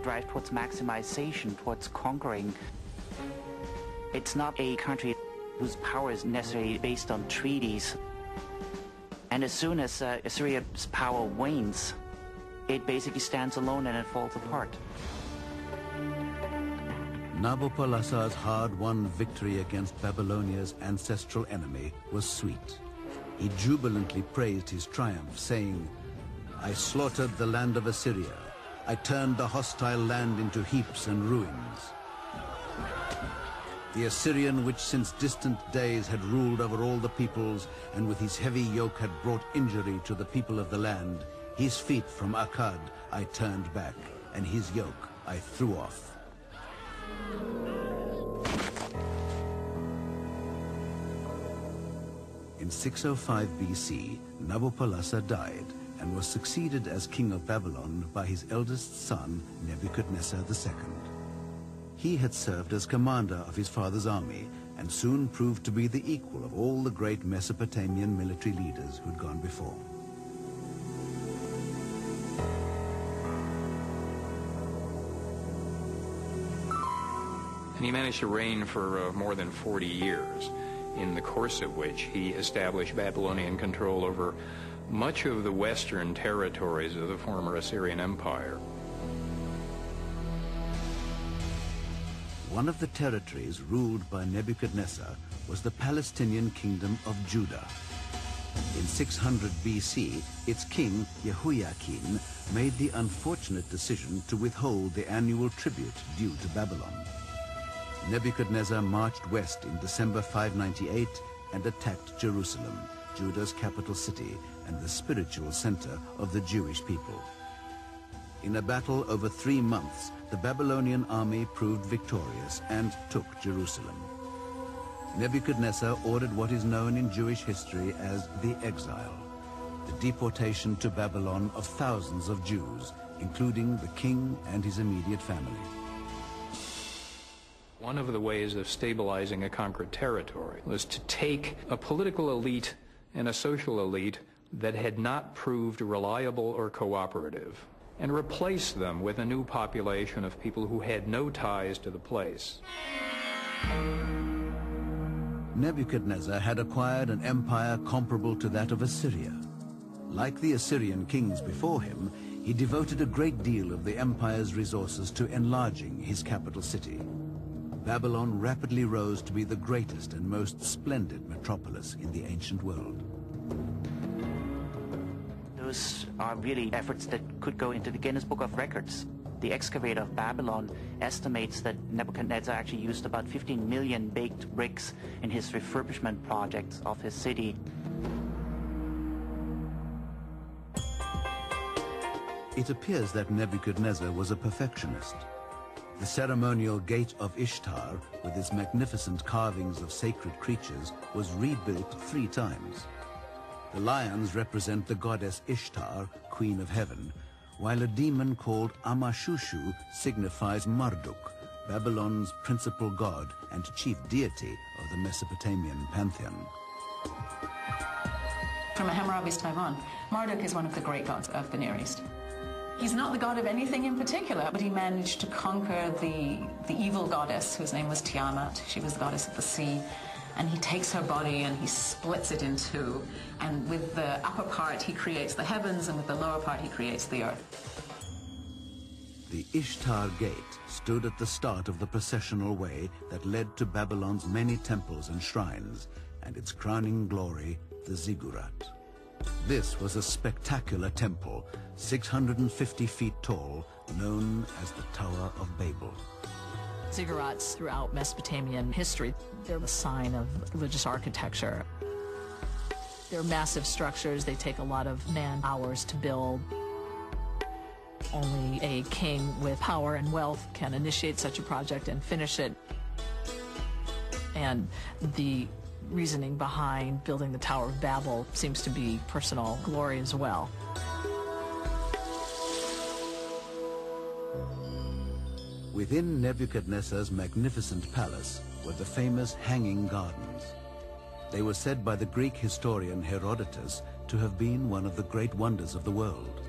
drive towards maximization, towards conquering. It's not a country whose power is necessarily based on treaties. And as soon as Assyria's power wanes, it basically stands alone and it falls apart. Nabopolassar's hard-won victory against Babylonia's ancestral enemy was sweet. He jubilantly praised his triumph, saying, "I slaughtered the land of Assyria. I turned the hostile land into heaps and ruins. The Assyrian, which since distant days had ruled over all the peoples, and with his heavy yoke had brought injury to the people of the land, his feet from Akkad I turned back, and his yoke I threw off." In 605 BC, Nabopolassar died and was succeeded as king of Babylon by his eldest son, Nebuchadnezzar II. He had served as commander of his father's army and soon proved to be the equal of all the great Mesopotamian military leaders who'd gone before. And he managed to reign for more than 40 years, in the course of which he established Babylonian control over much of the western territories of the former Assyrian Empire. One of the territories ruled by Nebuchadnezzar was the Palestinian kingdom of Judah. In 600 BC, its king, Jehoiakim, made the unfortunate decision to withhold the annual tribute due to Babylon. Nebuchadnezzar marched west in December 598 and attacked Jerusalem, Judah's capital city and the spiritual center of the Jewish people. In a battle over 3 months, the Babylonian army proved victorious and took Jerusalem. Nebuchadnezzar ordered what is known in Jewish history as the exile, the deportation to Babylon of thousands of Jews, including the king and his immediate family. One of the ways of stabilizing a conquered territory was to take a political elite and a social elite that had not proved reliable or cooperative and replace them with a new population of people who had no ties to the place. Nebuchadnezzar had acquired an empire comparable to that of Assyria. Like the Assyrian kings before him, he devoted a great deal of the empire's resources to enlarging his capital city. Babylon rapidly rose to be the greatest and most splendid metropolis in the ancient world. Those are really efforts that could go into the Guinness Book of Records. The excavator of Babylon estimates that Nebuchadnezzar actually used about 15 million baked bricks in his refurbishment projects of his city. It appears that Nebuchadnezzar was a perfectionist. The ceremonial Gate of Ishtar, with its magnificent carvings of sacred creatures, was rebuilt 3 times. The lions represent the goddess Ishtar, Queen of Heaven, while a demon called Amashushu signifies Marduk, Babylon's principal god and chief deity of the Mesopotamian pantheon. From Hammurabi's time on, Marduk is one of the great gods of the Near East. He's not the god of anything in particular, but he managed to conquer the evil goddess, whose name was Tiamat. She was the goddess of the sea. And he takes her body and he splits it in 2. And with the upper part, he creates the heavens, and with the lower part, he creates the earth. The Ishtar Gate stood at the start of the processional way that led to Babylon's many temples and shrines, and its crowning glory, the ziggurat. This was a spectacular temple, 650 feet tall, known as the Tower of Babel. Ziggurats throughout Mesopotamian history, they're a sign of religious architecture. They're massive structures. They take a lot of man-hours to build. Only a king with power and wealth can initiate such a project and finish it. And the reasoning behind building the Tower of Babel seems to be personal glory as well. Within Nebuchadnezzar's magnificent palace were the famous Hanging Gardens. They were said by the Greek historian Herodotus to have been one of the great wonders of the world.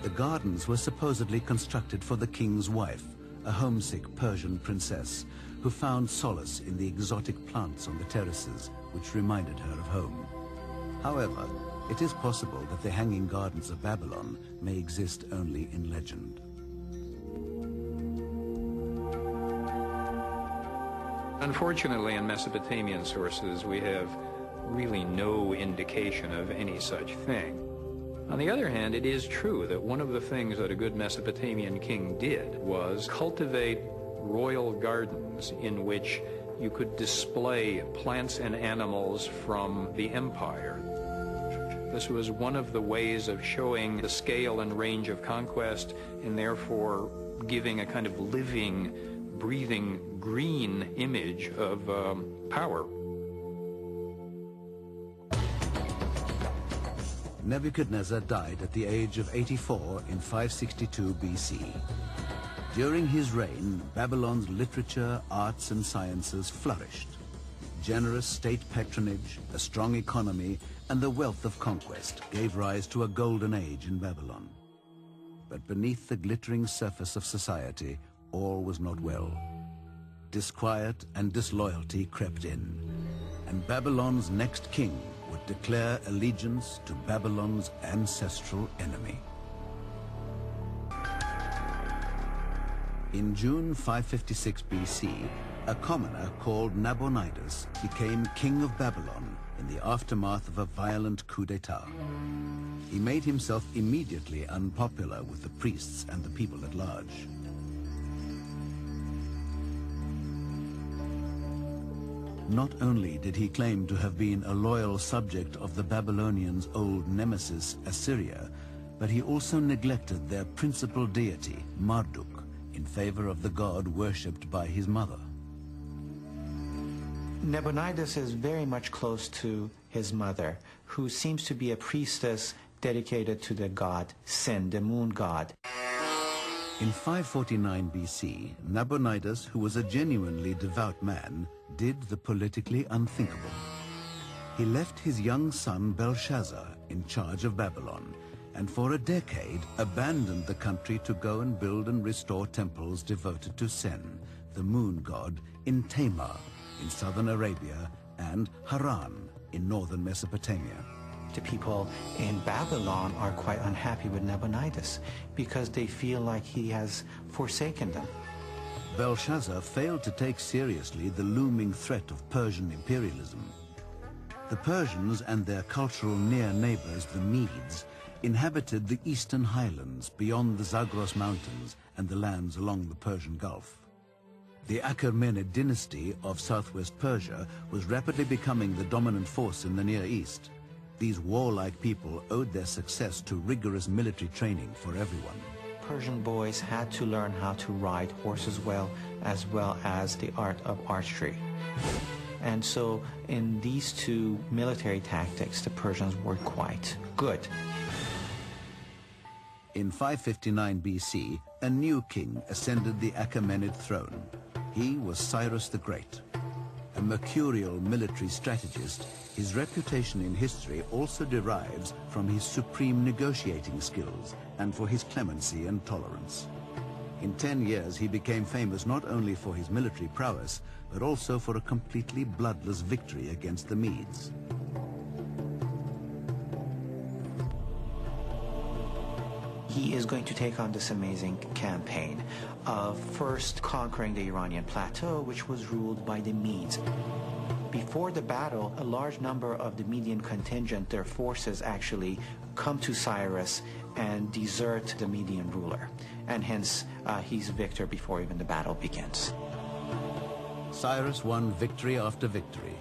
The gardens were supposedly constructed for the king's wife, a homesick Persian princess, who found solace in the exotic plants on the terraces, which reminded her of home. However, it is possible that the Hanging Gardens of Babylon may exist only in legend. Unfortunately, in Mesopotamian sources, we have really no indication of any such thing. On the other hand, it is true that one of the things that a good Mesopotamian king did was cultivate royal gardens in which you could display plants and animals from the empire. This was one of the ways of showing the scale and range of conquest, and therefore giving a kind of living, breathing, green image of power. Nebuchadnezzar died at the age of 84 in 562 BC. During his reign, Babylon's literature, arts, and sciences flourished. Generous state patronage, a strong economy, and the wealth of conquest gave rise to a golden age in Babylon. But beneath the glittering surface of society, all was not well. Disquiet and disloyalty crept in, and Babylon's next king would declare allegiance to Babylon's ancestral enemy. In June 556 BC, a commoner called Nabonidus became king of Babylon in the aftermath of a violent coup d'etat. He made himself immediately unpopular with the priests and the people at large. Not only did he claim to have been a loyal subject of the Babylonians' old nemesis, Assyria, but he also neglected their principal deity, Marduk, in favor of the god worshipped by his mother. Nabonidus is very much close to his mother, who seems to be a priestess dedicated to the god Sin, the moon god. In 549 BC, Nabonidus, who was a genuinely devout man, did the politically unthinkable. He left his young son Belshazzar in charge of Babylon, and for a decade abandoned the country to go and build and restore temples devoted to Sen, the moon god, in Tamar, in southern Arabia, and Haran, in northern Mesopotamia. The people in Babylon are quite unhappy with Nabonidus because they feel like he has forsaken them. Belshazzar failed to take seriously the looming threat of Persian imperialism. The Persians and their cultural near neighbors, the Medes, inhabited the eastern highlands beyond the Zagros Mountains and the lands along the Persian Gulf. The Achaemenid dynasty of southwest Persia was rapidly becoming the dominant force in the Near East. These warlike people owed their success to rigorous military training for everyone. Persian boys had to learn how to ride horses well as the art of archery. And so in these two military tactics, the Persians were quite good. In 559 BC, a new king ascended the Achaemenid throne. He was Cyrus the Great. A mercurial military strategist, his reputation in history also derives from his supreme negotiating skills and for his clemency and tolerance. In 10 years, he became famous not only for his military prowess, but also for a completely bloodless victory against the Medes. He is going to take on this amazing campaign of first conquering the Iranian plateau, which was ruled by the Medes. Before the battle, a large number of the Median contingent, their forces actually come to Cyrus and desert the Median ruler. And hence, he's victor before even the battle begins. Cyrus won victory after victory.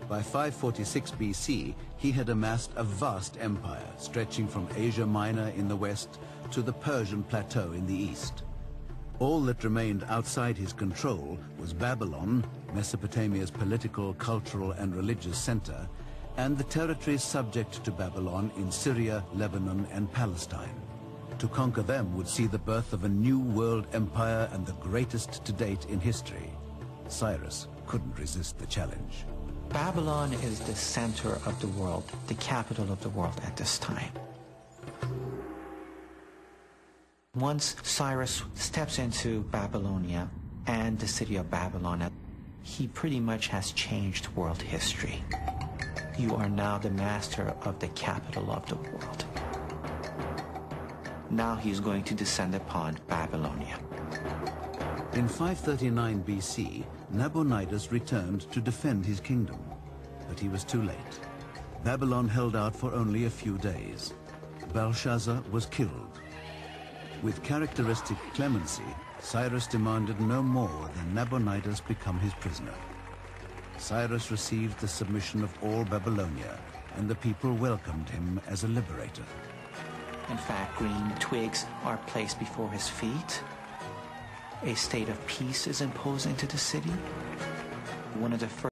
By 546 BC, he had amassed a vast empire stretching from Asia Minor in the west to the Persian plateau in the east. All that remained outside his control was Babylon, Mesopotamia's political, cultural, and religious center, and the territories subject to Babylon in Syria, Lebanon, and Palestine. To conquer them would see the birth of a new world empire and the greatest to date in history. Cyrus couldn't resist the challenge. Babylon is the center of the world, the capital of the world at this time. Once Cyrus steps into Babylonia and the city of Babylon, he pretty much has changed world history. You are now the master of the capital of the world. Now he's going to descend upon Babylonia. In 539 BC, Nabonidus returned to defend his kingdom, but he was too late. Babylon held out for only a few days. Belshazzar was killed. With characteristic clemency, Cyrus demanded no more than Nabonidus become his prisoner. Cyrus received the submission of all Babylonia, and the people welcomed him as a liberator. In fact, green twigs are placed before his feet. A state of peace is imposed into the city. One of the first